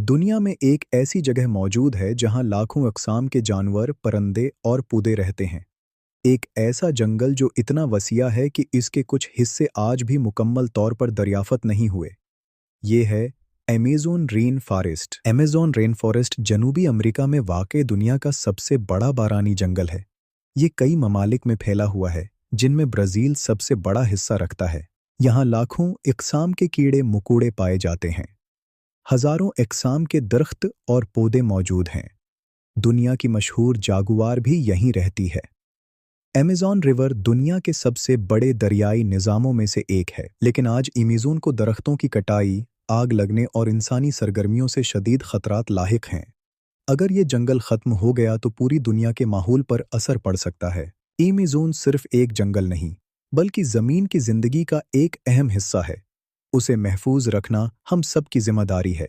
दुनिया में एक ऐसी जगह मौजूद है जहां लाखों अक़साम के जानवर, परिंदे और पौधे रहते हैं। एक ऐसा जंगल जो इतना वसीआ है कि इसके कुछ हिस्से आज भी मुकम्मल तौर पर दरियाफ़त नहीं हुए। ये है Amazon rain forest. Amazon rain forest जनूबी अमेरिका में वाक़ई दुनिया का सबसे बड़ा बारानी जंगल है। ये कई ममालिक में फैला हुआ है, जिनमें ब्राज़ील सबसे बड़ा हिस्सा रखता है। यहाँ लाखों अक़साम के कीड़े मकोड़े पाए जाते हैं। हज़ारों अक़साम के दरख्त और पौधे मौजूद हैं। दुनिया की मशहूर जागुआर भी यहीं रहती है। अमेज़न रिवर दुनिया के सबसे बड़े दरियाई निज़ामों में से एक है, लेकिन आज अमेज़न को दरख्तों की कटाई, आग लगने और इंसानी सरगर्मियों से शदीद खतरात लाहिक हैं। अगर ये जंगल ख़त्म हो गया तो पूरी दुनिया के माहौल पर असर पड़ सकता है। अमेज़न सिर्फ एक जंगल नहीं, बल्कि ज़मीन की ज़िंदगी का एक अहम हिस्सा है। उसे महफूज रखना हम सब की ज़िम्मेदारी है।